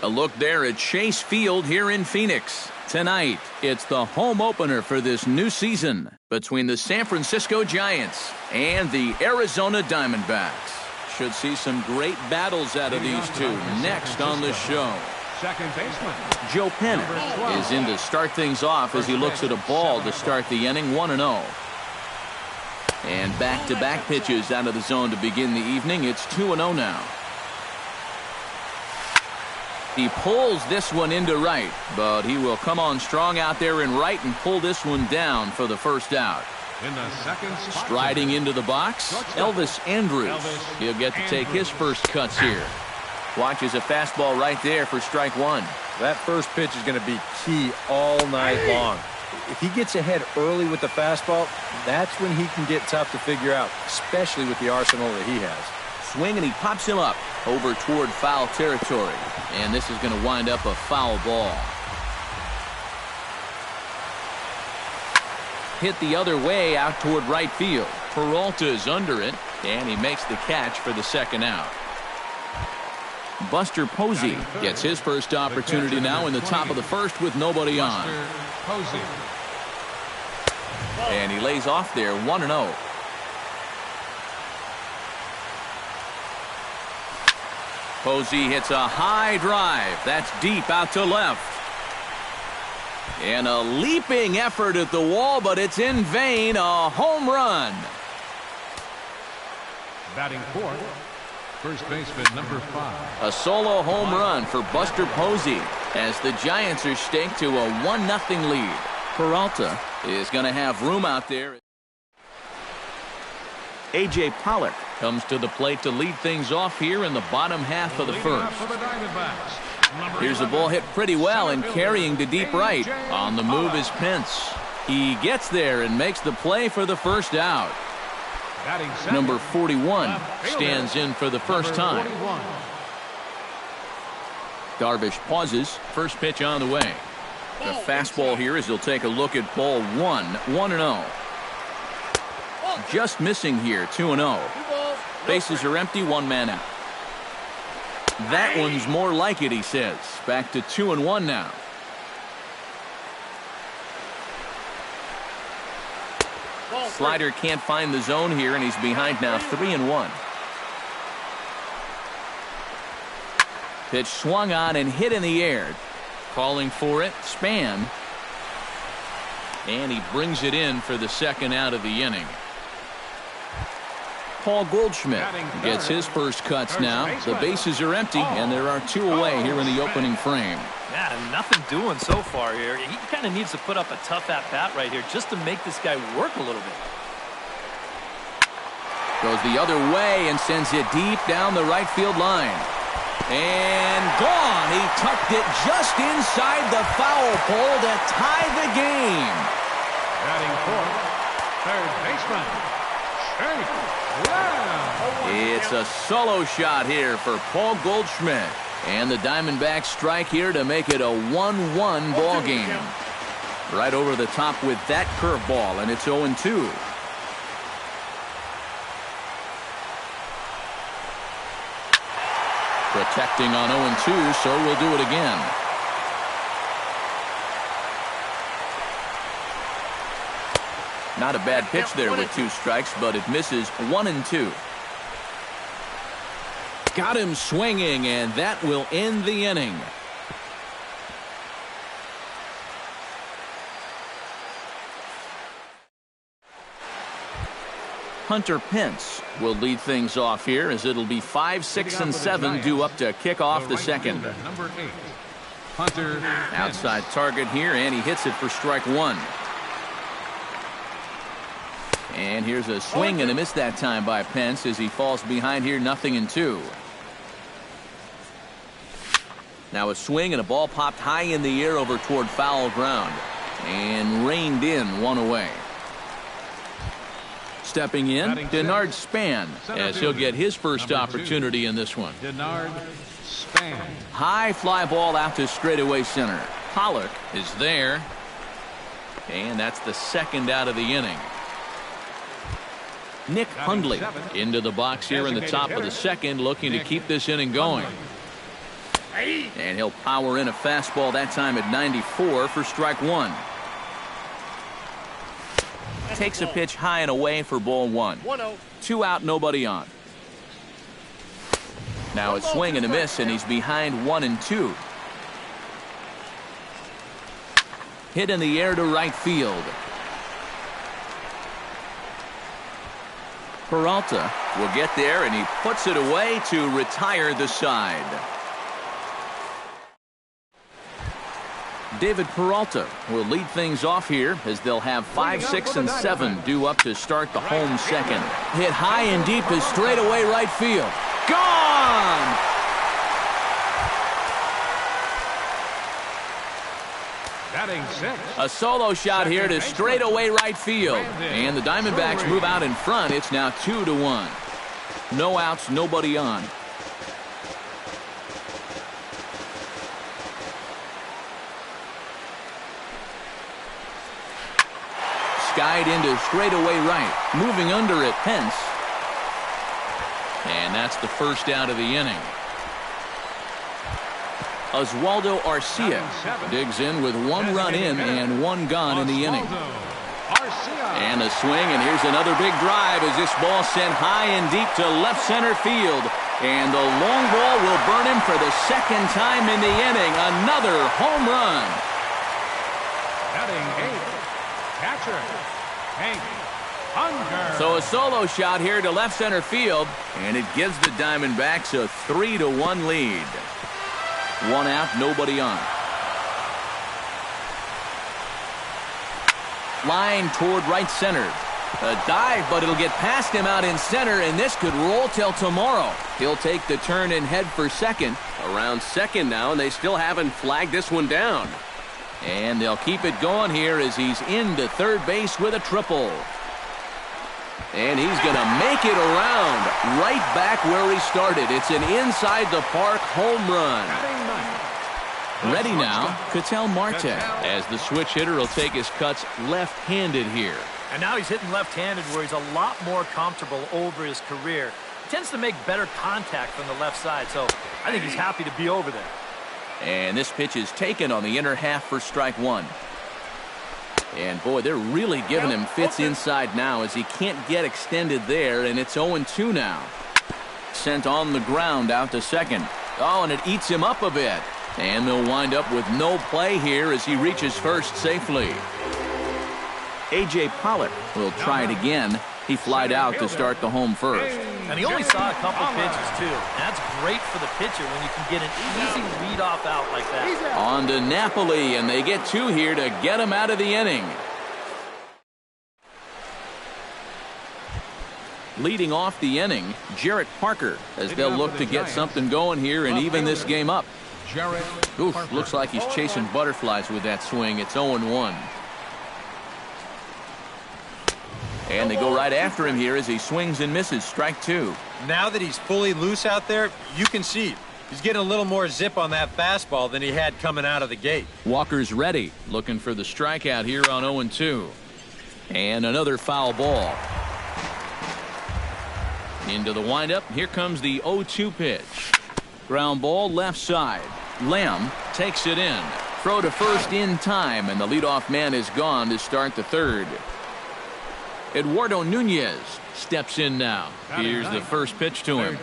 A look there at Chase Field here in Phoenix. Tonight, it's the home opener for this new season between the San Francisco Giants and the Arizona Diamondbacks. Should see some great battles out of these two next on the show. Second baseman Joe Penn is in to start things off as he looks at a ball to start the inning 1-0. And back-to-back pitches out of the zone to begin the evening. It's 2-0 now. He pulls this one into right, but he will come on strong out there in right and pull this one down for the first out. in the second spot. Striding into the box, Elvis Andrus. He'll get to take his first cuts here. Watches a fastball right there for strike one. That first pitch is going to be key all night long. If he gets ahead early with the fastball, that's when he can get tough to figure out, especially with the arsenal that he has. Swing, and he pops him up over toward foul territory. And this is going to wind up a foul ball. Hit the other way out toward right field. Peralta's under it, and he makes the catch for the second out. Buster Posey gets his first opportunity now in the top of the first with nobody on. And he lays off there 1-0. Posey hits a high drive. That's deep out to left. And a leaping effort at the wall, but it's in vain. A home run. Batting fourth, first baseman number 5. A solo home run for Buster Posey as the Giants are staked to a 1-0 lead. Peralta is going to have room out there. A.J. Pollock comes to the plate to lead things off here in the bottom half of the first. Here's the ball hit pretty well and carrying to deep right. On the move is Pence. He gets there and makes the play for the first out. Number 41 stands in for the first time. Darvish pauses. First pitch on the way. The fastball here as he'll take a look at ball 1-0. Just missing here, 2-0. Bases are empty, one man out. That one's more like it, he says. Back to 2-1 now. Slider can't find the zone here, and he's behind now 3-1. Pitch swung on and hit in the air. Calling for it, Span. And he brings it in for the second out of the inning. Paul Goldschmidt gets his first cuts now. The bases are empty, and there are two away here in the opening frame. Yeah, nothing doing so far here. He kind of needs to put up a tough at-bat right here just to make this guy work a little bit. Goes the other way and sends it deep down the right field line. And gone. He tucked it just inside the foul pole to tie the game. Batting fourth, third baseman, Shane. It's a solo shot here for Paul Goldschmidt. And the Diamondbacks strike here to make it a 1-1 ball game. Right over the top with that curveball, and it's 0-2. Protecting on 0-2, so we'll do it again. Not a bad pitch there with 2 strikes, but it misses 1-2. Got him swinging, and that will end the inning. Hunter Pence will lead things off here as it'll be 5, 6, and 7 due up to kick off the second. Number 8, Hunter Outside target here, and he hits it for strike one. And here's a swing and a miss that time by Pence as he falls behind here, 0-2. Now a swing and a ball popped high in the air over toward foul ground and reined in, one away. Stepping in, Denard Span as he'll get his first opportunity in this one. Denard Span. High fly ball out to straightaway center. Pollock is there, and that's the second out of the inning. Nick Hundley into the box here in the top of the second, looking to keep this inning going. And he'll power in a fastball that time at 94 for strike one. Takes a pitch high and away for ball one. 2 out, nobody on. Now a swing and a miss, and he's behind 1-2. Hit in the air to right field. Peralta will get there, and he puts it away to retire the side. David Peralta will lead things off here as they'll have 5, 6, and 7 due up to start the home second. Hit high and deep to straightaway right field. Gone! Batting 6. A solo shot here to straightaway right field. And the Diamondbacks move out in front. It's now 2-1. No outs, nobody on. Skied into straightaway right. Moving under it, Pence. And that's the first out of the inning. Oswaldo Arcia digs in with 1 run in and 1 gone in the inning. And a swing, and here's another big drive as this ball sent high and deep to left center field. And the long ball will burn him for the second time in the inning. Another home run. Batting 8. Catcher, Hank Unger. So a solo shot here to left center field, and it gives the Diamondbacks a 3-1 lead. 1 out, nobody on. Line toward right center. A dive, but it'll get past him out in center, and this could roll till tomorrow. He'll take the turn and head for second. Around second now, and they still haven't flagged this one down. And they'll keep it going here as he's into third base with a triple. And he's going to make it around right back where he started. It's an inside-the-park home run. Ready now, Ketel Marte, as the switch hitter will take his cuts left-handed here. And now he's hitting left-handed where he's a lot more comfortable over his career. He tends to make better contact from the left side, so I think he's happy to be over there. And this pitch is taken on the inner half for strike one. And boy, they're really giving him fits inside now as he can't get extended there, and it's 0-2 now. Sent on the ground out to second. Oh, and it eats him up a bit. And they'll wind up with no play here as he reaches first safely. A.J. Pollock will try it again. He flied out to start the home first. And he only saw a couple pitches, too. And that's great for the pitcher when you can get an easy leadoff out like that. On to Napoli, and they get 2 here to get him out of the inning. Leading off the inning, Jarrett Parker, as they'll look to get something going here and even this game up. Oof, looks like he's chasing butterflies with that swing. It's 0-1. And they go right after him here as he swings and misses. Strike 2. Now that he's fully loose out there, you can see he's getting a little more zip on that fastball than he had coming out of the gate. Walker's ready, looking for the strikeout here on 0-2. And another foul ball. Into the windup. Here comes the 0-2 pitch. Ground ball left side. Lamb takes it in. Throw to first in time, and the leadoff man is gone to start the third. Eduardo Nunez steps in now. Here's the first pitch to him.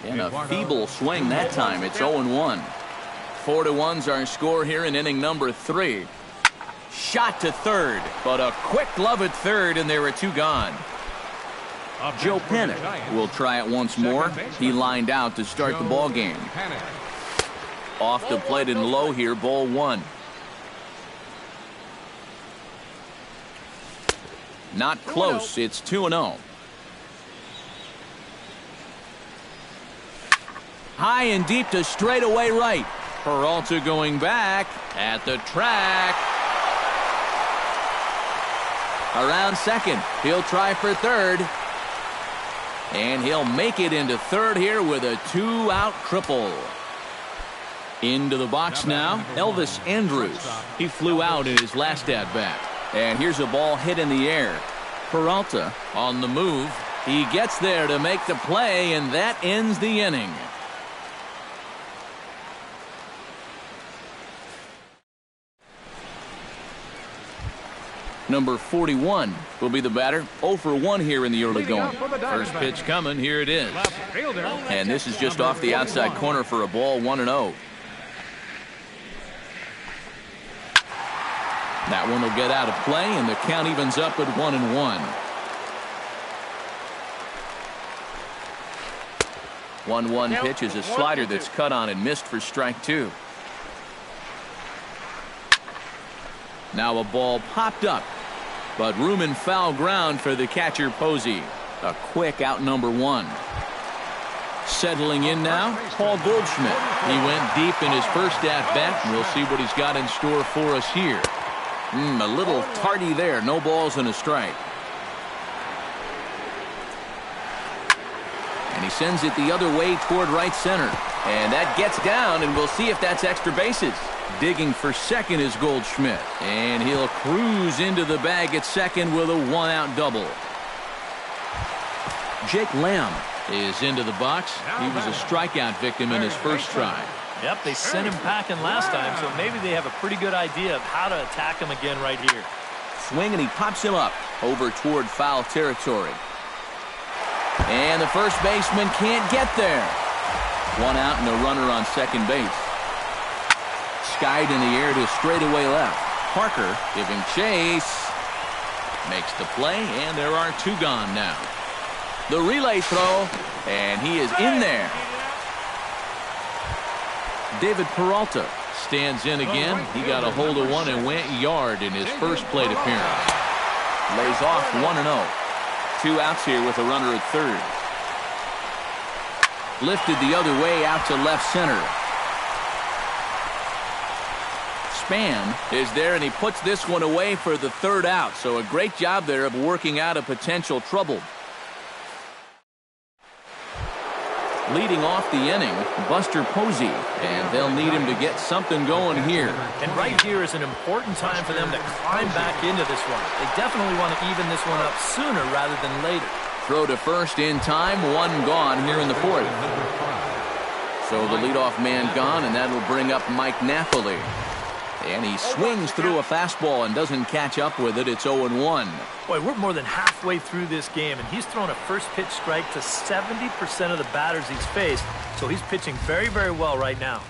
And a feeble swing that time. It's 0-1. 4-1's our score here in inning number 3. Shot to third, but a quick glove at third, and there are 2 gone. Joe Panik will try it once more. He lined out to start the ball game. Off the plate and low here, ball 1. Not close. It's 2-0. High and deep to straightaway right. Peralta going back at the track. Around second. He'll try for third. And he'll make it into third here with a 2-out triple. Into the box now, Elvis Andrus. He flew out in his last at-bat. And here's a ball hit in the air. Peralta on the move. He gets there to make the play, and that ends the inning. Number 41 will be the batter. 0 for 1 here in the early going. First pitch coming. Here it is. And this is just off the outside corner for a ball, 1-0. That one will get out of play, and the count evens up at 1-1. 1-1 pitch is a slider that's cut on and missed for strike 2. Now a ball popped up, but room and foul ground for the catcher Posey. A quick out number 1. Settling in now, Paul Goldschmidt. He went deep in his first at-bat, and we'll see what he's got in store for us here. A little tardy there. No balls and a strike. And he sends it the other way toward right center. And that gets down, and we'll see if that's extra bases. Digging for second is Goldschmidt. And he'll cruise into the bag at second with a 1-out double. Jake Lamb is into the box. He was a strikeout victim in his first try. Yep, they sent him packing last time, so maybe they have a pretty good idea of how to attack him again right here. Swing, and he pops him up over toward foul territory. And the first baseman can't get there. 1 out and a runner on second base. Skied in the air to straightaway left. Parker giving chase. Makes the play, and there are 2 gone now. The relay throw, and he is in there. David Peralta stands in again. He got a hold of one and went yard in his first plate appearance. Lays off 1-0. 2 outs here with a runner at third. Lifted the other way out to left center. Span is there, and he puts this one away for the 3rd out. So a great job there of working out a potential trouble. Leading off the inning, Buster Posey, and they'll need him to get something going here. And right here is an important time for them to climb back into this one. They definitely want to even this one up sooner rather than later. Throw to first in time, 1 gone here in the 4th. So the leadoff man gone, and that'll bring up Mike Napoli. And he swings through a fastball and doesn't catch up with it. It's 0-1. Boy, we're more than halfway through this game, and he's thrown a first pitch strike to 70% of the batters he's faced. So he's pitching very, very well right now.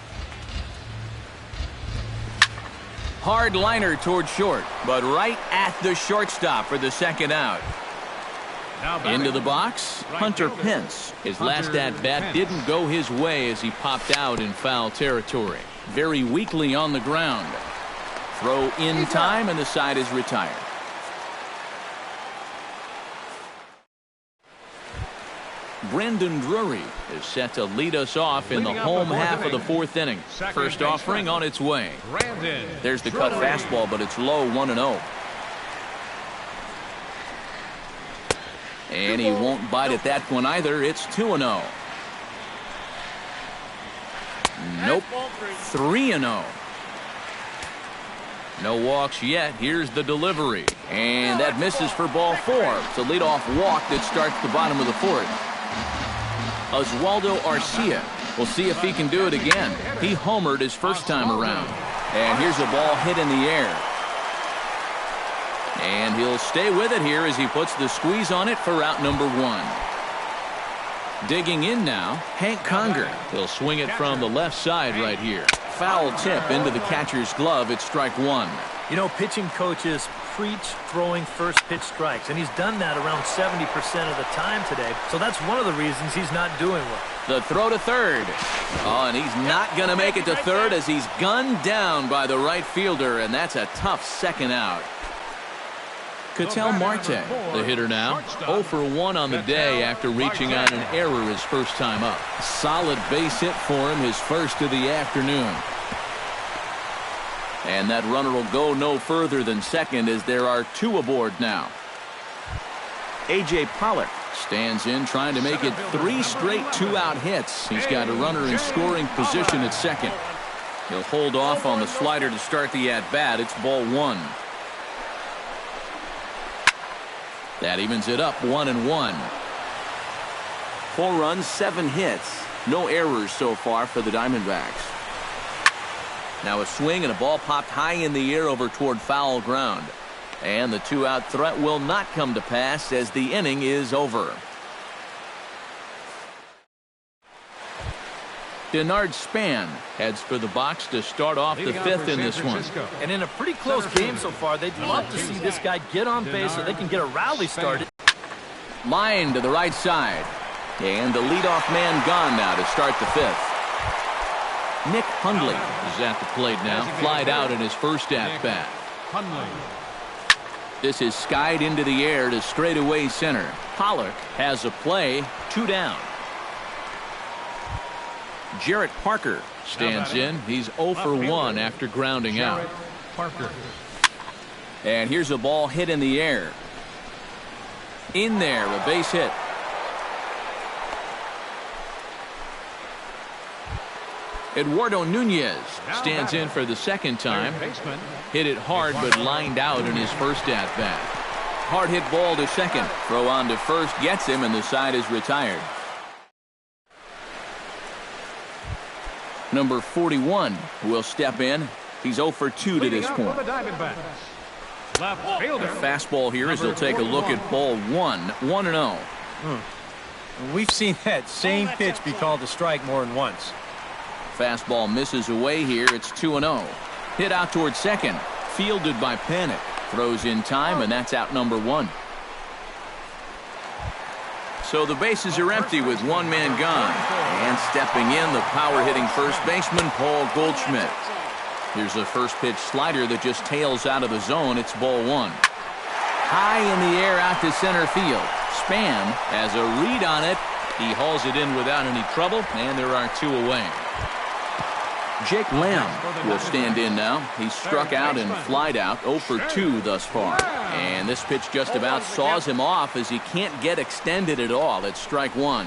Hard liner toward short, but right at the shortstop for the 2nd out. Into the box, Hunter Pence. His last at-bat didn't go his way as he popped out in foul territory. Very weakly on the ground. Throw in time, and the side is retired. Brandon Drury is set to lead us off in the home half of the 4th inning. First offering on its way. There's the cut fastball, but it's low, 1-0. And he won't bite at that one either. It's 2-0. Nope. 3-0. No walks yet. Here's the delivery. And that misses for ball 4. It's a leadoff walk that starts the bottom of the 4th. Oswaldo Arcia. We'll see if he can do it again. He homered his first time around. And here's a ball hit in the air. And he'll stay with it here as he puts the squeeze on it for out number 1. Digging in now, Hank Conger. He'll swing it from the left side right here. Foul tip into the catcher's glove. It's strike 1. You know, pitching coaches preach throwing first pitch strikes, and he's done that around 70% of the time today. So that's one of the reasons he's not doing well. The throw to third. Oh, and he's not going to make it to third as he's gunned down by the right fielder, and that's a tough 2nd out. Ketel Marte, the hitter now, 0 for 1 on the day after reaching on an error his first time up. Solid base hit for him, his first of the afternoon. And that runner will go no further than second as there are 2 aboard now. A.J. Pollock stands in trying to make it 3 straight 2-out hits. He's got a runner in scoring position at second. He'll hold off on the slider to start the at-bat. It's ball 1. That evens it up 1-1. 4 runs, 7 hits. No errors so far for the Diamondbacks. Now a swing and a ball popped high in the air over toward foul ground. And the two-out threat will not come to pass as the inning is over. Denard Span heads for the box to start off the fifth in this one. And in a pretty close game so far, they'd love to see this guy get on base so they can get a rally started. Line to the right side. And the leadoff man gone now to start the fifth. Nick Hundley is at the plate now. Flied out in his first at-bat. This is skied into the air to straightaway center. Pollock has a play, 2 down. Jarrett Parker stands in. He's 0 for 1 after grounding out. And here's a ball hit in the air. In there, a base hit. Eduardo Nunez stands in for the second time. Hit it hard but lined out in his first at-bat. Hard hit ball to second. Throw on to first gets him and the side is retired. Number 41 will step in. He's 0 for 2 to this point. Fastball here as he'll take a look at ball 1. 1-0. We've seen that same pitch be called a strike more than once. Fastball misses away here. It's 2-0. Hit out towards second. Fielded by Panic. Throws in time, and that's out number 1. So the bases are empty with one man gone. And stepping in, the power-hitting first baseman, Paul Goldschmidt. Here's a first pitch slider that just tails out of the zone. It's ball 1. High in the air out to center field. Span has a read on it. He hauls it in without any trouble, and there are 2 away. Jake Lamb will stand in now. He's struck out and flied out, 0 for 2 thus far. And this pitch just about saws him off as he can't get extended at all. It's strike 1.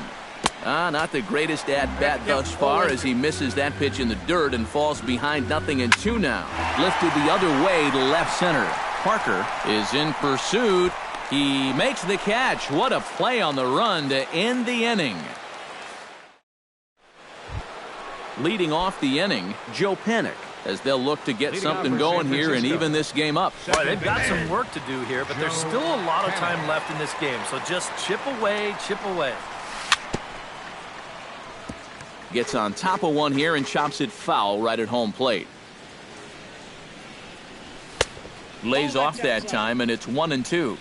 Not the greatest at-bat thus far as he misses that pitch in the dirt and falls behind 0-2 now. Lifted the other way to left center. Parker is in pursuit. He makes the catch. What a play on the run to end the inning. Leading off the inning, Joe Panic, as they'll look to get something going here and even this game up. Boy, they've got some work to do here, but there's still a lot of time left in this game, so just chip away, chip away. Gets on top of one here and chops it foul right at home plate. Lays off that time, and it's 1-2.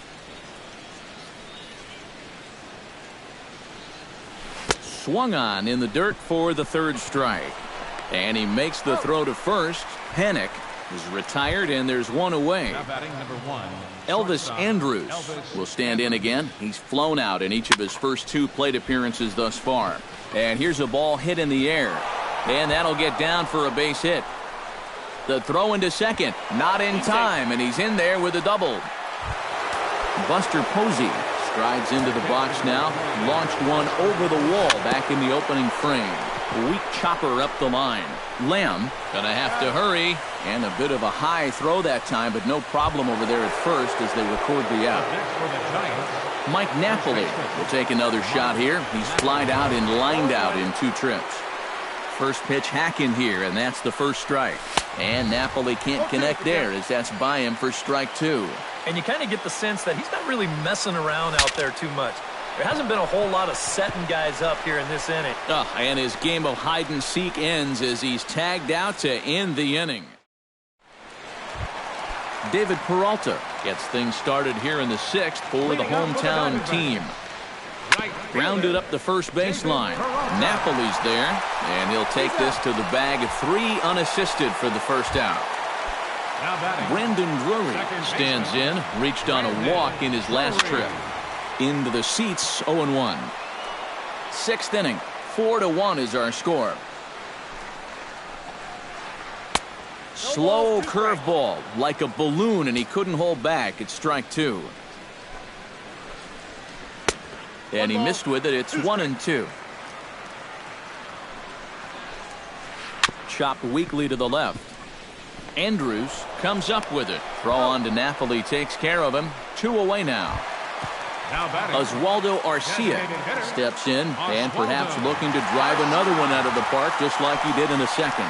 Swung on in the dirt for the third strike. And he makes the throw to first. Panic is retired, and there's 1 away. Elvis Andrews will stand in again. He's flown out in each of his first 2 plate appearances thus far. And here's a ball hit in the air. And that'll get down for a base hit. The throw into second. Not in time, and he's in there with a double. Buster Posey strides into the box now. Launched one over the wall back in the opening frame. A weak chopper up the line. Lamb gonna have to hurry. And a bit of a high throw that time, but no problem over there at first as they record the out. Mike Napoli will take another shot here. He's flied out and lined out in 2 trips. First pitch hack in here, and that's the first strike. And Napoli can't connect there as that's by him for strike 2. And you kind of get the sense that he's not really messing around out there too much. There hasn't been a whole lot of setting guys up here in this inning. And his game of hide-and-seek ends as he's tagged out to end the inning. David Peralta gets things started here in the 6th for the hometown team. Grounded up the first baseline. Napoli's there, and he'll take this to the bag of 3 unassisted for the first out. Brandon Drury stands in, reached on a walk in his last trip. Into the seats, 0-1. 6th inning, 4-1 is our score. Slow curveball, like a balloon, and he couldn't hold back. It's strike 2. And he missed with it. It's 1-2. Chopped weakly to the left. Andrews comes up with it. Throw on to Napoli takes care of him. 2 away now. Oswaldo Arcia steps in and perhaps looking to drive another one out of the park just like he did in the second.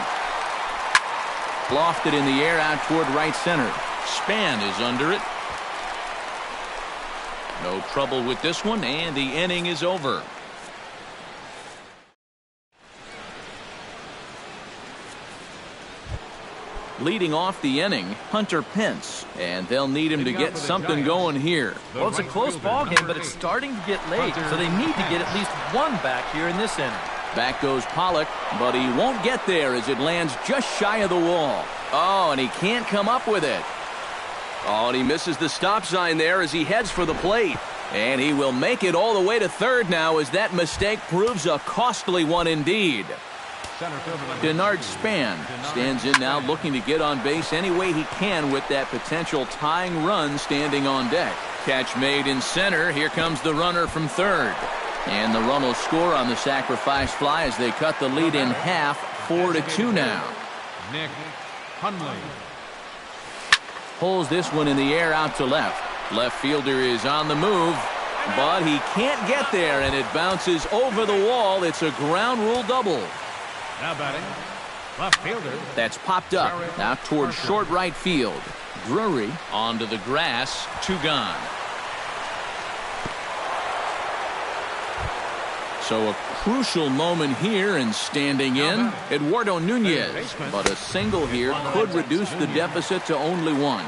Lofted in the air out toward right center. Span is under it. No trouble with this one, and the inning is over. Leading off the inning, Hunter Pence, and they'll need him to get something going here. Well, it's a close ball game, but it's starting to get late, so they need to get at least one back here in this inning. Back goes Pollock, but he won't get there as it lands just shy of the wall. Oh, and he can't come up with it. Oh, and he misses the stop sign there as he heads for the plate. And he will make it all the way to third now as that mistake proves a costly one indeed. Denard Span stands in now looking to get on base any way he can with that potential tying run standing on deck. Catch made in center. Here comes the runner from third. And the run will score on the sacrifice fly as they cut the lead in half, 4-2 now. Nick Hundley Pulls this one in the air out to left. Left fielder is on the move, but he can't get there, and it bounces over the wall. It's a ground rule double. now batting left fielder. That's popped up out towards short right field. Drury onto the grass, 2 gone. So a crucial moment here, and standing in, Eduardo Nunez. But a single here could reduce the deficit to only 1.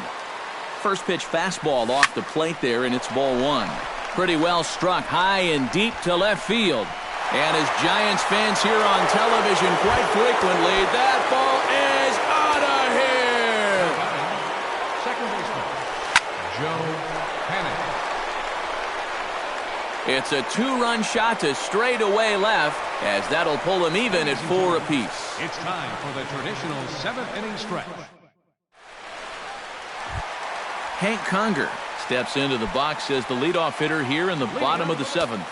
First pitch fastball off the plate there, and it's ball 1. Pretty well struck high and deep to left field. And as Giants fans hear on television quite frequently, that ball is out of here. Second baseman Joe Panic. It's a 2-run shot to straightaway left, as that'll pull them even at 4 apiece. It's time for the traditional 7th inning stretch. Hank Conger steps into the box as the leadoff hitter here in the bottom of the 7th.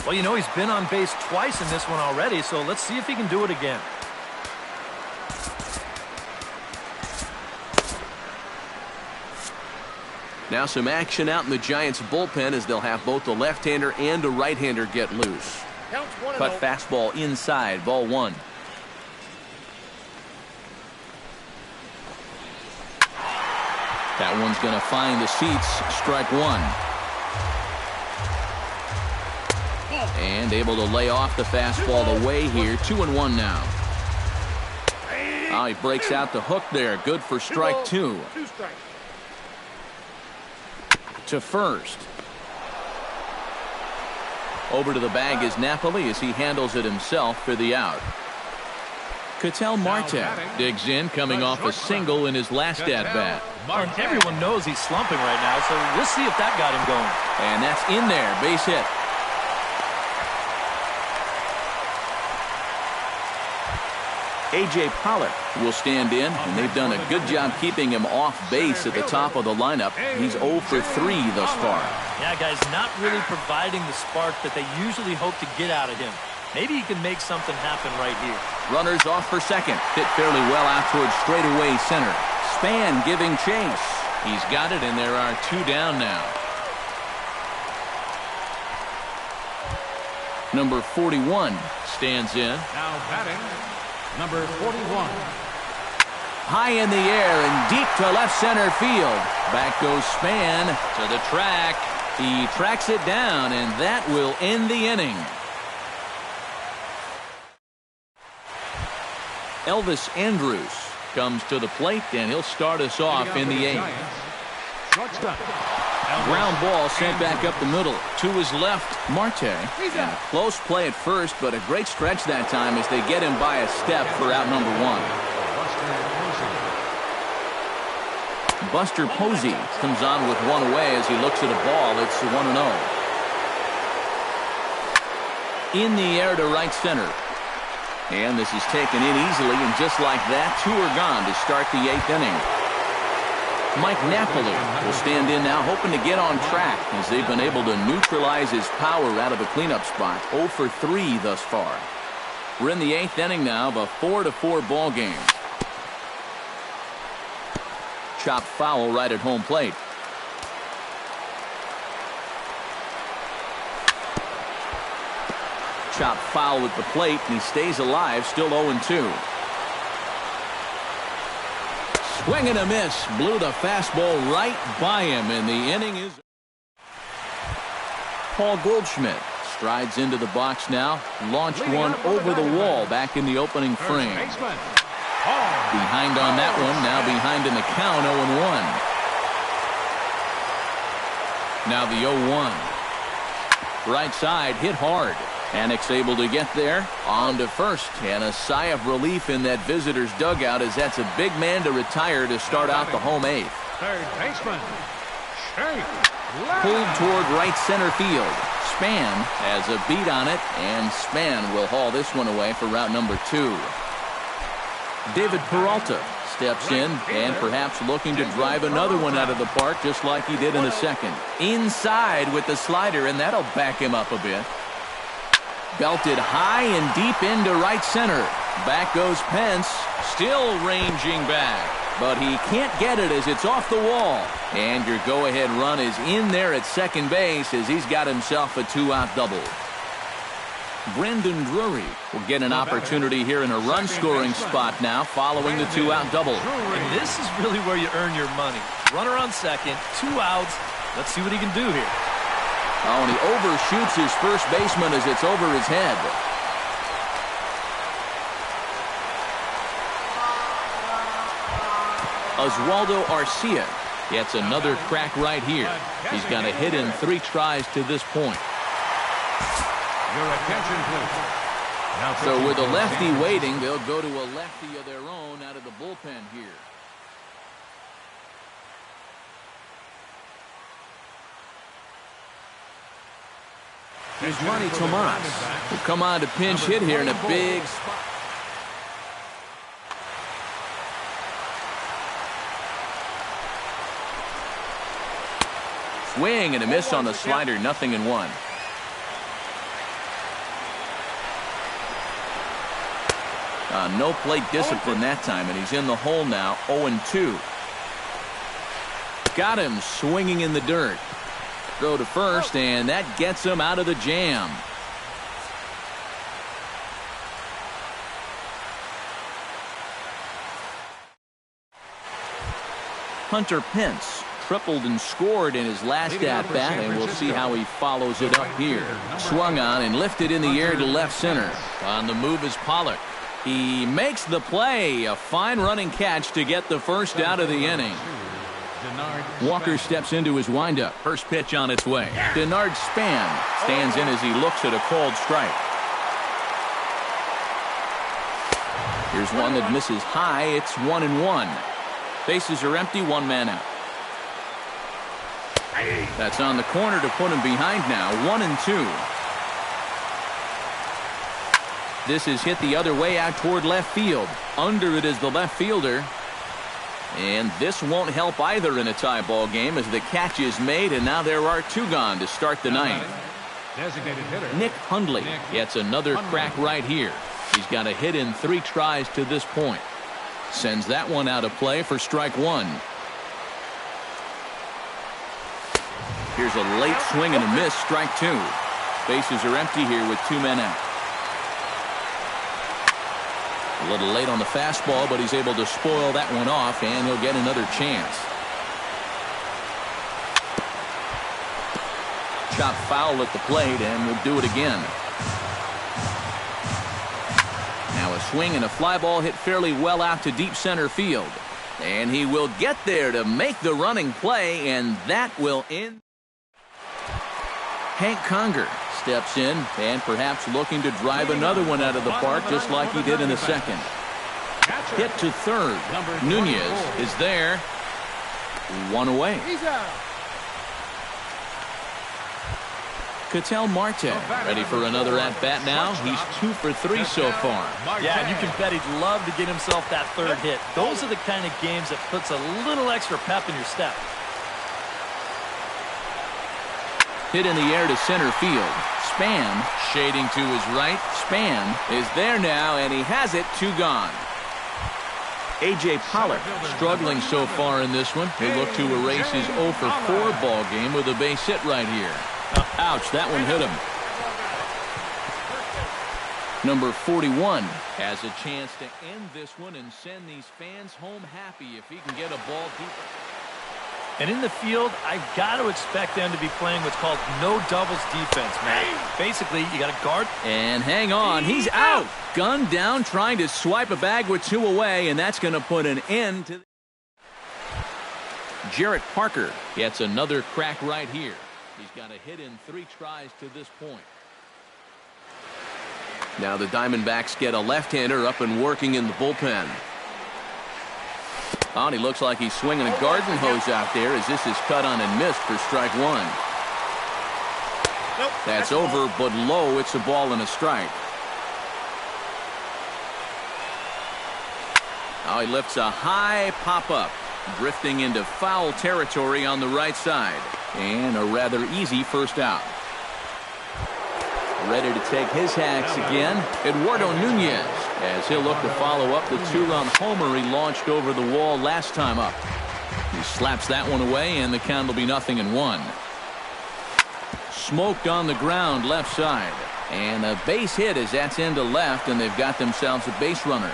Well, you know, he's been on base twice in this one already, so let's see if he can do it again. Now some action out in the Giants bullpen as they'll have both the left-hander and a right-hander get loose. Cut fastball inside, ball 1. That one's going to find the seats, strike 1. And able to lay off the fastball away here, 2-1 now. Oh, he breaks out the hook there, good for strike 2. To first. Over to the bag is Napoli as he handles it himself for the out. Ketel Marte digs in, coming off a single in his last at-bat. And everyone knows he's slumping right now, so we'll see if that got him going. And that's in there, base hit. A.J. Pollock will stand in, and they've done a good job keeping him off base at the top of the lineup. He's 0 for 3 thus far. Yeah, guys, not really providing the spark that they usually hope to get out of him. Maybe he can make something happen right here. Runners off for second. Hit fairly well out towards straightaway center. Span giving chase. He's got it, and there are 2 down now. Number 41 stands in. Now batting number 41. High in the air and deep to left center field. Back goes Span to the track. He tracks it down, and that will end the inning. Elvis Andrus comes to the plate, and he'll start us off in the 8th. Shortstop. Ground ball sent back up the middle. To his left, Marte. And a close play at first, but a great stretch that time as they get him by a step for out number 1. Buster Posey comes on with 1 away as he looks at a ball. It's 1-0. In the air to right center. And this is taken in easily, and just like that, 2 are gone to start the 8th inning. Mike Napoli will stand in now, hoping to get on track as they've been able to neutralize his power out of the cleanup spot. 0 for 3 thus far. We're in the 8th inning now of a 4-4 ball game. Chopped foul right at home plate. Chopped foul at the plate, and he stays alive, still 0-2. Swing and a miss. Blew the fastball right by him, and the inning is... Paul Goldschmidt strides into the box now. Launched one over the wall back in the opening frame. Behind on that one. Now behind in the count, 0-1. Now the 0-1. Right side hit hard. Annick's able to get there. On to first. And a sigh of relief in that visitor's dugout as that's a big man to retire to start out the home eighth. Third baseman, Shake. Pulled toward right center field. Span has a beat on it, and Span will haul this one away for route number 2. David Peralta steps in and perhaps looking to drive another one out of the park just like he did in the second. Inside with the slider, and that'll back him up a bit. Belted high and deep into right center. Back goes Pence, still ranging back. But he can't get it as it's off the wall. And your go-ahead run is in there at second base as he's got himself a 2-out double. Brandon Drury will get an opportunity here in a run-scoring spot now following the 2-out double. And this is really where you earn your money. Runner on second, 2 outs. Let's see what he can do here. Oh, and he overshoots his first baseman as it's over his head. Oswaldo Arcia gets another crack right here. He's got a hit in 3 tries to this point. Your attention, please. So with a lefty waiting, they'll go to a lefty of their own out of the bullpen here. Here's Ronnie Tomas, who come on to pinch hit here in a big spot. Swing and a miss on the slider, 0-1. No plate discipline that time, and he's in the hole now, 0-2. Got him swinging in the dirt. Throw to first, and that gets him out of the jam. Hunter Pence tripled and scored in his last at-bat, and we'll see how he follows it up here. Swung on and lifted in the air to left center. On the move is Pollock. He makes the play. A fine running catch to get the first out of the inning. Walker steps into his windup. First pitch on its way. Denard Span stands in as he looks at a called strike. Here's one that misses high. It's 1-1. Bases are empty, 1 man out. That's on the corner to put him behind now. 1-2. This is hit the other way out toward left field. Under it is the left fielder. And this won't help either in a tie ball game as the catch is made, and now there are 2 gone to start the 9th. Designated hitter. Nick Hundley gets another crack right here. He's got a hit in 3 tries to this point. Sends that one out of play for strike 1. Here's a late swing and a miss, strike 2. Bases are empty here with 2 men out. A little late on the fastball, but he's able to spoil that one off, and he'll get another chance. Chop foul at the plate, and we'll do it again. Now a swing and a fly ball hit fairly well out to deep center field. And he will get there to make the running play, and that will end. Hank Conger steps in and perhaps looking to drive another one out of the park just like he did in the second. Hit to third. Nunez is there. 1 away. Ketel Marte ready for another at-bat now. He's 2 for 3 so far. Yeah, and you can bet he'd love to get himself that 3rd hit. Those are the kind of games that puts a little extra pep in your step. Hit in the air to center field. Span shading to his right. Span is there now, and he has it. 2 gone. A.J. Pollock struggling so far in this one. He'll look to erase his 0 for 4 ball game with a base hit right here. Ouch, that one hit him. Number 41 has a chance to end this one and send these fans home happy if he can get a ball deeper. And in the field, I've got to expect them to be playing what's called no doubles defense, Matt. Basically, you got to guard. And hang on, he's out. Gunned down, trying to swipe a bag with 2 away, and that's going to put an end to... Jarrett Parker gets another crack right here. He's got a hit in 3 tries to this point. Now the Diamondbacks get a left-hander up and working in the bullpen. Oh, and he looks like he's swinging a garden hose out there as this is cut on and missed for strike 1. Nope, that's over, but low. It's a ball and a strike. Oh, he lifts a high pop-up, drifting into foul territory on the right side. And a rather easy first out. Ready to take his hacks again, Eduardo Nunez, as he'll look to follow up the 2-run homer he launched over the wall last time up. He slaps that one away, and the count will be 0-1. Smoked on the ground left side. And a base hit as that's into left, and they've got themselves a base runner.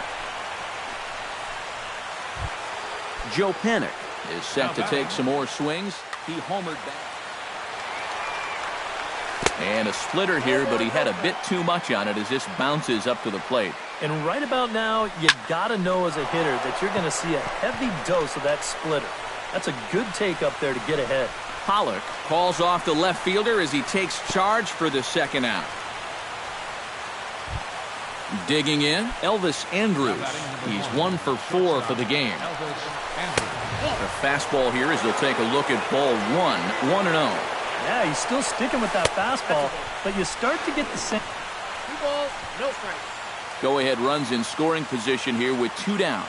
Joe Panik is set to take some more swings. He homered back. And a splitter here, but he had a bit too much on it as this bounces up to the plate. And right about now, you got to know as a hitter that you're going to see a heavy dose of that splitter. That's a good take up there to get ahead. Pollock calls off the left fielder as he takes charge for the second out. Digging in, Elvis Andrus. He's 1 for 4 for the game. The fastball here as they'll take a look at ball 1, 1-0. Yeah, he's still sticking with that fastball, but you start to get the same. 2 balls, no strikes. Go-ahead runs in scoring position here with 2 down.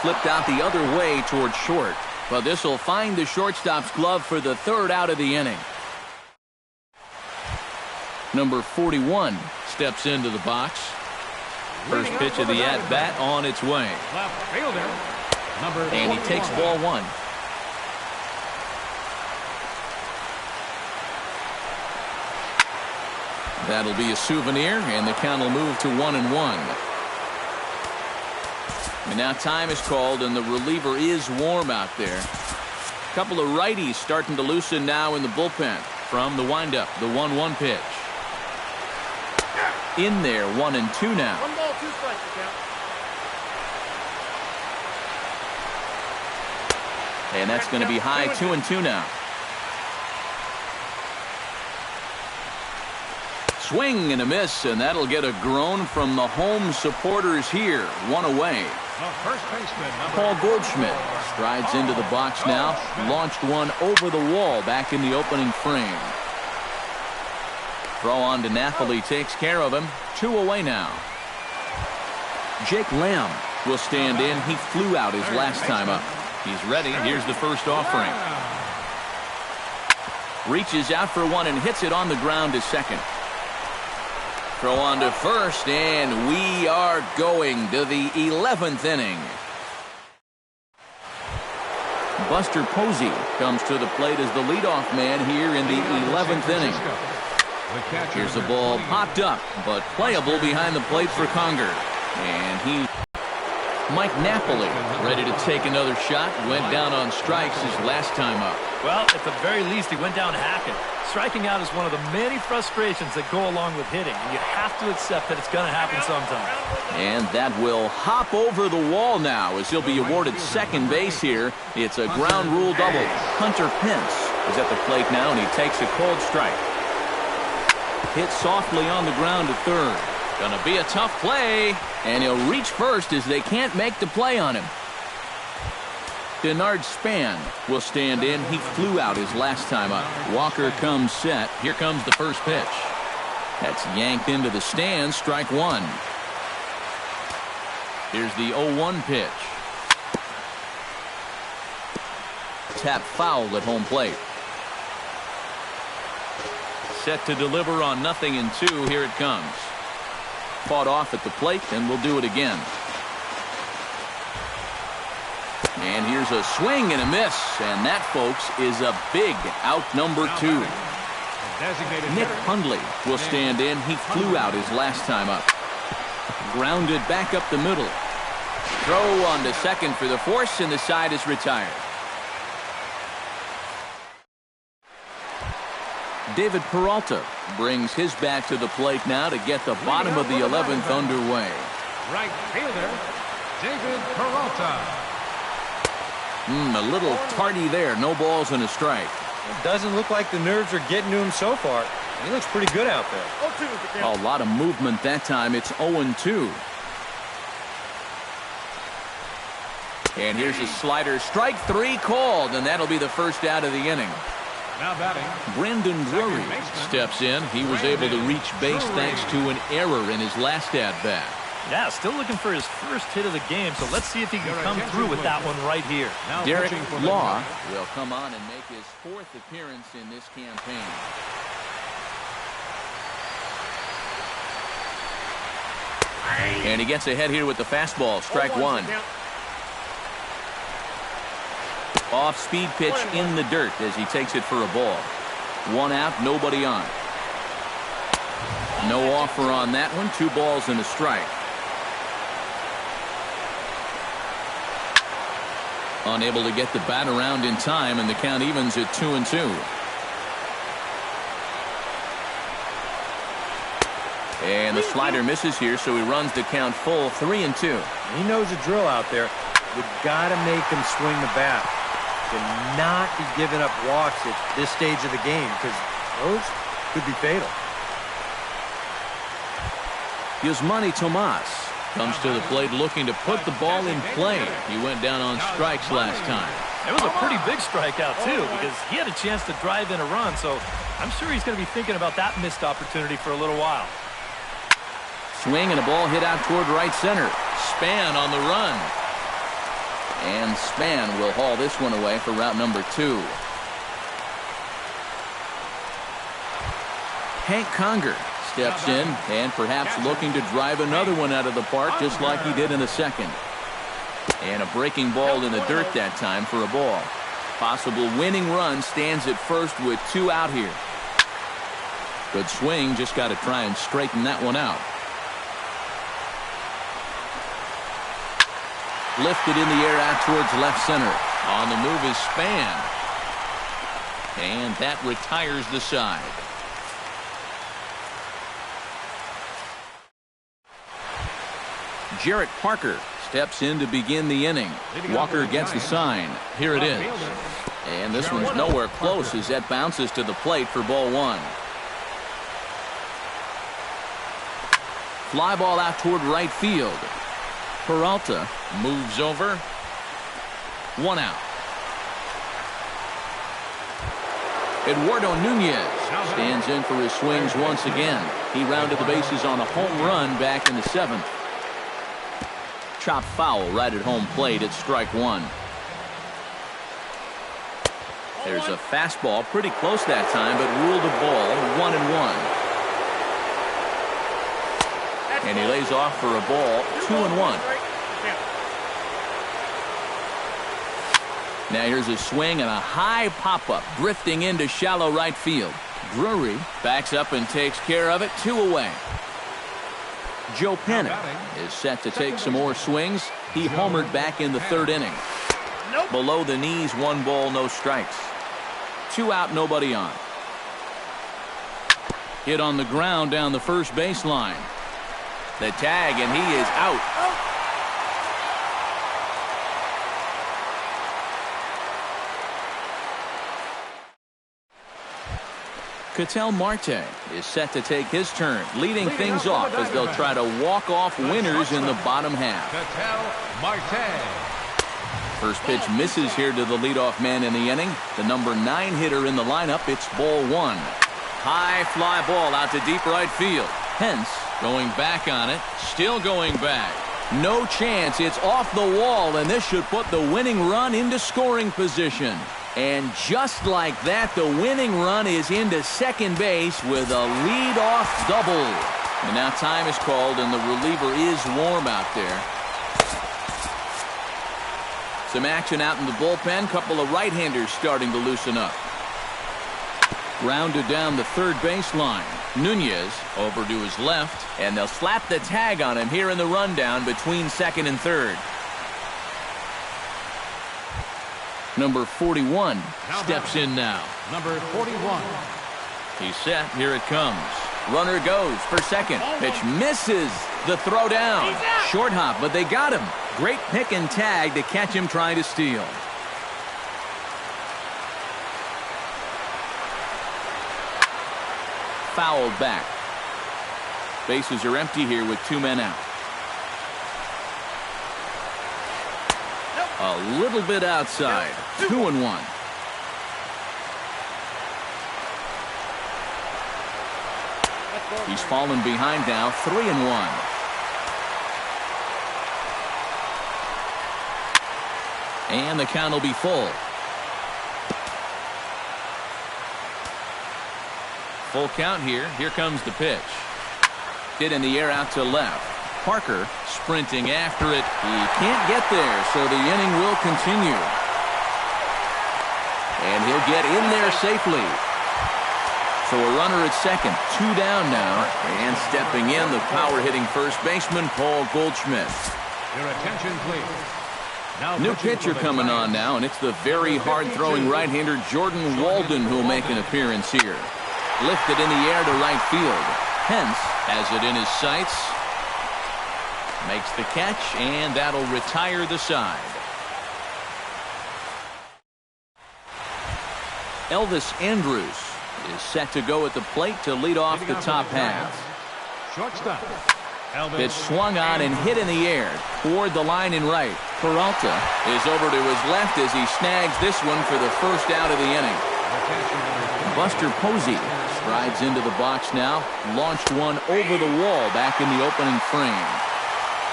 Flipped out the other way towards short, but this will find the shortstop's glove for the 3rd out of the inning. Number 41 steps into the box. First pitch of the at-bat on its way. Left fielder, number and he takes ball 1. That'll be a souvenir, and the count will move to 1-1. And now time is called, and the reliever is warm out there. A couple of righties starting to loosen now in the bullpen from the windup, the 1-1 pitch. In there, 1-2 now. 1 ball, 2 strikes, count. And that's going to be high, 2-2 now. Swing and a miss, and that'll get a groan from the home supporters here. 1 away. First baseman, Paul Goldschmidt strides into the box now. Launched one over the wall back in the opening frame. Throw on to Napoli takes care of him. 2 away now. Jake Lamb will stand in. He flew out his last time up. He's ready. Here's the first offering. Reaches out for one and hits it on the ground to second. Throw on to first, and we are going to the 11th inning. Buster Posey comes to the plate as the leadoff man here in the 11th inning. Here's the ball popped up, but playable behind the plate for Conger. And Mike Napoli ready to take another shot. Went down on strikes his last time up. Well, at the very least, he went down hacking. Striking out is one of the many frustrations that go along with hitting, and you have to accept that it's going to happen sometime. And that will hop over the wall now as he'll be awarded second base here. It's a ground rule double. Hunter Pence is at the plate now, and he takes a cold strike. Hit softly on the ground to third. Gonna be a tough play, and he'll reach first as they can't make the play on him. Denard Span will stand in. He flew out his last time up. Walker comes set. Here comes the first pitch. That's yanked into the stands. Strike 1. Here's the 0-1 pitch. Tap foul at home plate. Set to deliver on 0-2. Here it comes. Fought off at the plate, and we'll do it again. And here's a swing and a miss, and that, folks, is a big out number 2. Nick Hundley will stand in. He flew out his last time up. Grounded back up the middle. Throw on to second for the force, and the side is retired. David Peralta brings his back to the plate now to get the bottom of the 11th underway. Right fielder, David Peralta. A little tardy there. No balls and a strike. It doesn't look like the nerves are getting to him so far. He looks pretty good out there. 0-2 is the count. A lot of movement that time. It's 0-2. And here's a slider. Strike 3 called, and that'll be the first out of the inning. Now batting, Brandon Drury baseman, steps in. He was able to reach base thanks to an error in his last at-bat. Yeah, still looking for his first hit of the game, so let's see if he can come through with that one right here. now Derek pitching for the Law Giants. will come on and make his 4th appearance in this campaign. And he gets ahead here with the fastball. Strike 0-1 1. is the count. Off-speed pitch in the dirt as he takes it for a ball. 1 out, nobody on. No offer on that one. 2 balls and a strike. Unable to get the bat around in time, and the count evens at 2-2. And the slider misses here, so he runs the count full. 3-2. He knows the drill out there. You've got to make him swing the bat. To not be giving up walks at this stage of the game, because those could be fatal. Yasmani Tomas comes to the plate looking to put the ball in play. He went down on strikes last time. It was a pretty big strikeout, too, because he had a chance to drive in a run, so I'm sure he's going to be thinking about that missed opportunity for a little while. Swing and a ball hit out toward right center. Span on the run. And Span will haul this one away for route number 2. Hank Conger steps in and perhaps looking to drive another one out of the park just like he did in the second. And a breaking ball in the dirt that time for a ball. Possible winning run stands at first with 2 out here. Good swing, just got to try and straighten that one out. Lifted in the air out towards left center. On the move is Span. And that retires the side. Jarrett Parker steps in to begin the inning. Walker gets the sign. Here it is. And this one's nowhere close as that bounces to the plate for ball 1. Fly ball out toward right field. Peralta moves over. 1 out. Eduardo Nunez stands in for his swings once again. He rounded the bases on a home run back in the 7th. Chop foul right at home plate at strike 1. There's a fastball pretty close that time, but ruled a ball. 1-1. And he lays off for a ball. 2-1. Now here's a swing and a high pop-up drifting into shallow right field. Drury backs up and takes care of it. 2 away. Joe Panic is set to take some more swings. He homered back in the 3rd inning. Below the knees, 1 ball, no strikes. 2 out, nobody on. Hit on the ground down the first baseline. The tag, and he is out. Ketel Marte is set to take his turn, leading things off as they'll try to walk off winners in the bottom half. Ketel Marte. First pitch misses here to the leadoff man in the inning. The number 9 hitter in the lineup. It's ball 1. High fly ball out to deep right field. Hence going back on it. Still going back. No chance. It's off the wall, and this should put the winning run into scoring position. And just like that, the winning run is into second base with a lead-off double. And now time is called, and the reliever is warm out there. Some action out in the bullpen. Couple of right-handers starting to loosen up. Grounded down the third baseline. Nunez over to his left, and they'll slap the tag on him here in the rundown between second and third. Number 41 steps in now. Number 41. He's set. Here it comes. Runner goes for second. Pitch misses. The throw down. Short hop, but they got him. Great pick and tag to catch him trying to steal. Fouled back. Bases are empty here with 2 men out. A little bit outside. 2-1. He's fallen behind now. 3-1. And the count will be full. Full count here. Here comes the pitch. Hit in the air out to left. Parker sprinting after it. He can't get there, so the inning will continue. And he'll get in there safely. So a runner at second. 2 down now. And stepping in, the power-hitting first baseman, Paul Goldschmidt. Your attention, please. Now New pitcher coming on now, and it's the very hard-throwing right-hander Jordan Walden who will make an appearance here. Lifted in the air to right field. Pence has it in his sights. Makes the catch, and that'll retire the side. Elvis Andrus is set to go at the plate to lead off the top half. Shortstop. Pitch swung on and hit in the air toward the line in right. Peralta is over to his left as he snags this one for the first out of the inning. Buster Posey strides into the box now. Launched one over the wall back in the opening frame.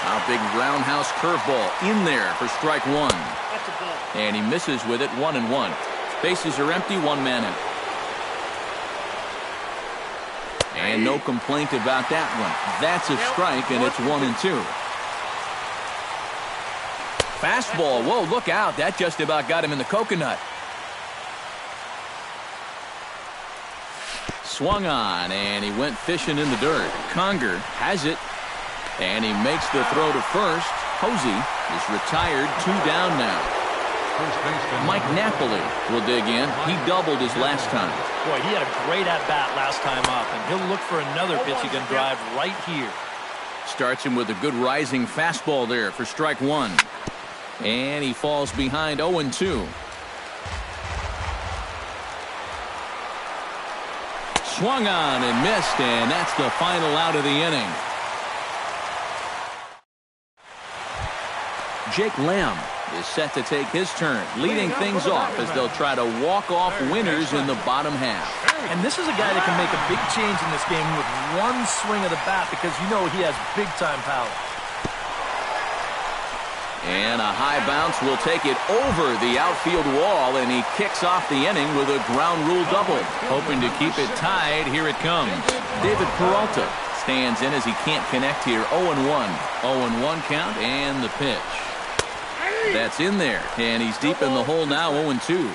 Now big roundhouse curveball in there for strike 1. And he misses with it. 1-1. Bases are empty. 1 man in. And no complaint about that one. That's a strike, and it's 1-2. Fastball. Whoa, look out. That just about got him in the coconut. Swung on, and he went fishing in the dirt. Conger has it, and he makes the throw to first. Posey is retired. 2 down now. Mike Napoli will dig in. He doubled his last time. Boy, he had a great at-bat last time up, and he'll look for another pitch he can drive right here. Starts him with a good rising fastball there for strike 1. And he falls behind 0-2. Swung on and missed, and that's the final out of the inning. Jake Lamb is set to take his turn, leading things off as they'll try to walk off winners in the bottom half. And this is a guy that can make a big change in this game with one swing of the bat because you know he has big-time power. And a high bounce will take it over the outfield wall, and he kicks off the inning with a ground rule double. Hoping to keep it tied, here it comes. David Peralta stands in as he can't connect here. 0-1. 0-1 count, and the pitch. That's in there, and he's deep in the hole now. 0-2.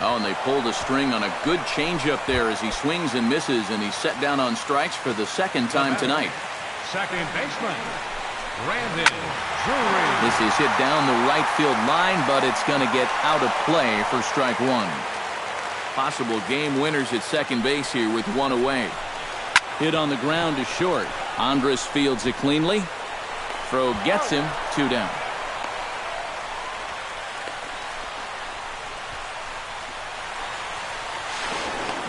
Oh, and they pulled a string on a good changeup there as he swings and misses, and he's set down on strikes for the second time tonight. Second baseman, Brandon Drury. This is hit down the right field line, but it's going to get out of play for strike 1. Possible game winners at second base here with 1 away. Hit on the ground to short. Andrus fields it cleanly. Throw gets him. 2 down.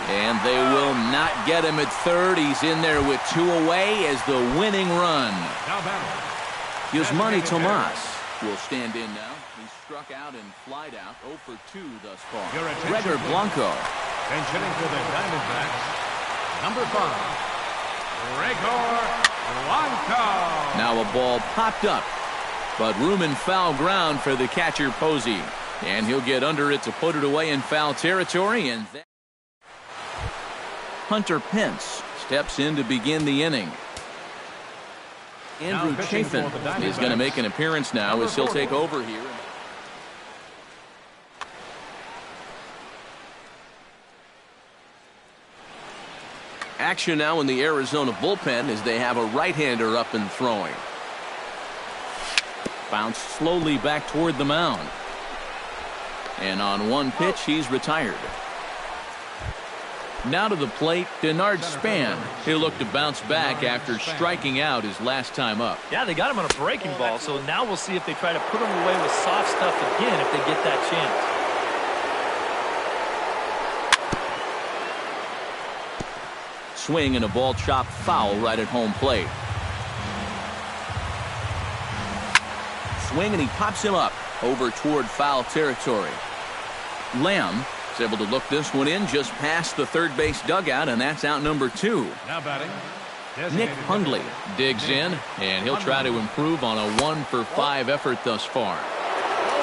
And they will not get him at third. He's in there with 2 away as the winning run. Yusmani Tomas will stand in now. He struck out and flied out. 0 for 2 thus far. Gregor Blanco. And hitting for the Diamondbacks, number 5, Gregor Blanco. Now a ball popped up, but room and foul ground for the catcher Posey. And he'll get under it to put it away in foul territory. And then Hunter Pence steps in to begin the inning. Andrew Chafin is going to make an appearance now as he'll take over here. Action now in the Arizona bullpen as they have a right-hander up and throwing. Bounced slowly back toward the mound. And on one pitch, he's retired. Now to the plate, Denard Span. He'll look to bounce back after striking out his last time up. Yeah, they got him on a breaking ball, so now we'll see if they try to put him away with soft stuff again if they get that chance. Swing and a ball chopped foul right at home plate. Swing and he pops him up over toward foul territory. Lamb is able to look this one in just past the third base dugout, and that's out number 2. Now batting. Nick Hundley digs in, and he'll try to improve on a 1-for-5 effort thus far.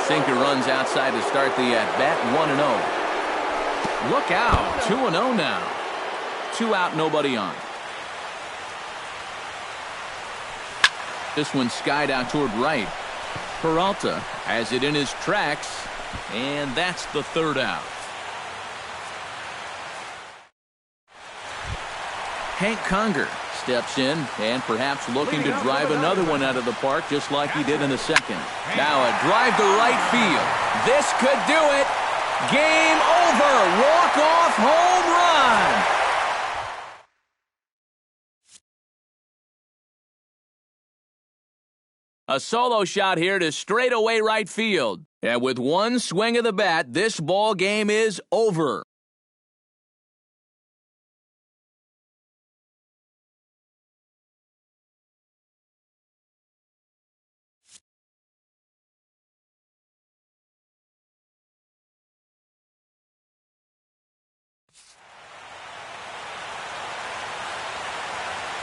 Sinker runs outside to start the at-bat, 1-0. Look out, 2-0 now. 2 out, nobody on. This one skied out toward right. Peralta has it in his tracks, and that's the 3rd out. Hank Conger steps in and perhaps looking to drive another one out of the park just like he did in the 2nd. Now a drive to right field. This could do it. Game over. Walk-off home run. A solo shot here to straightaway right field. And with one swing of the bat, this ball game is over.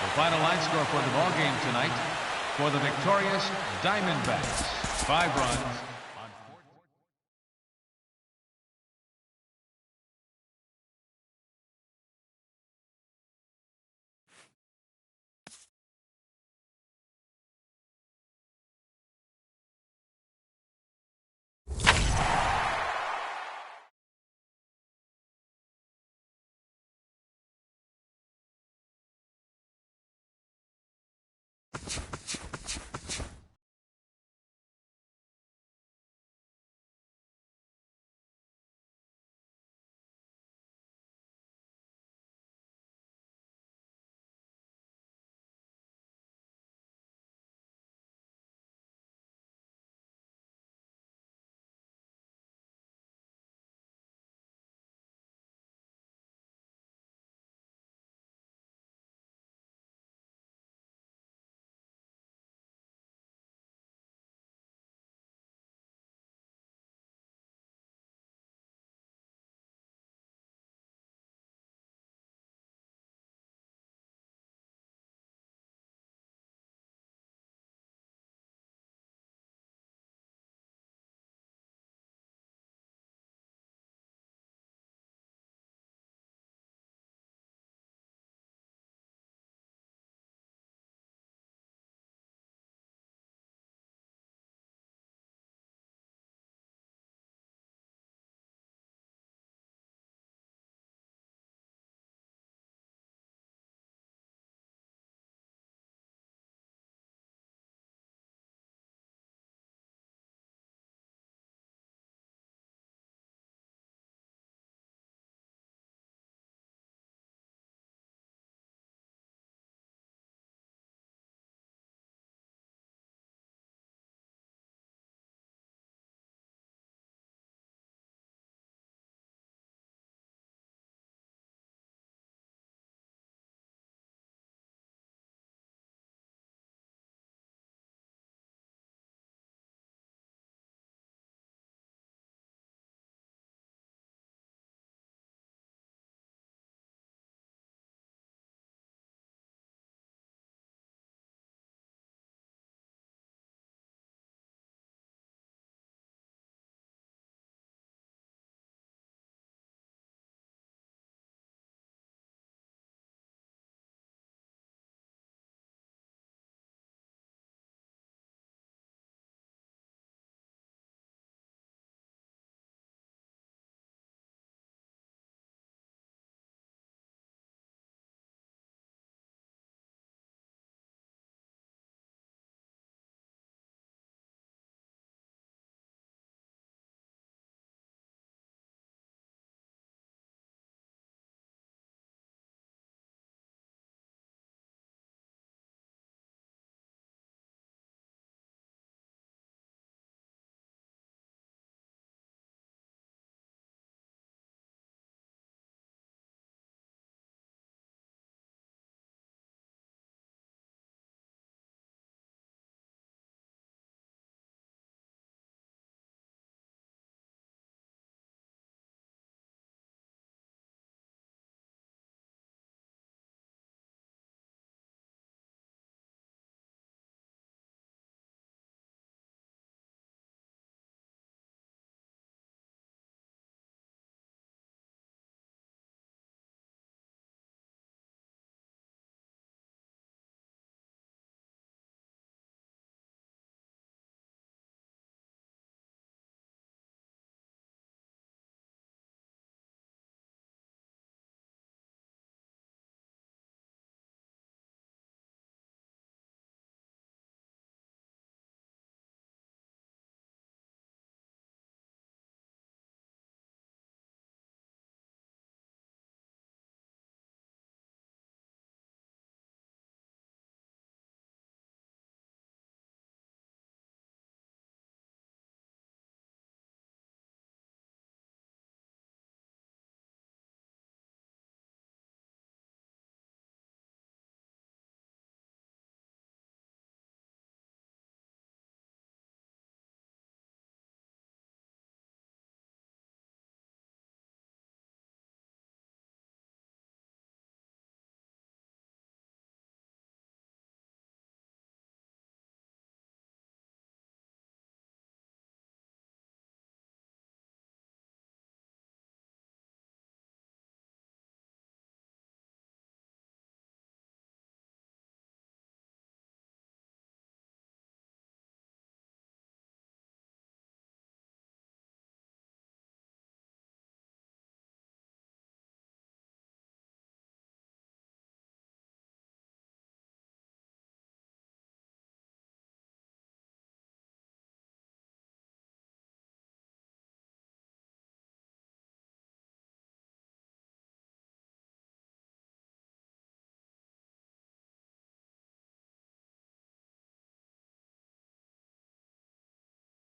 The final line score for the ball game tonight. For the victorious Diamondbacks, 5 runs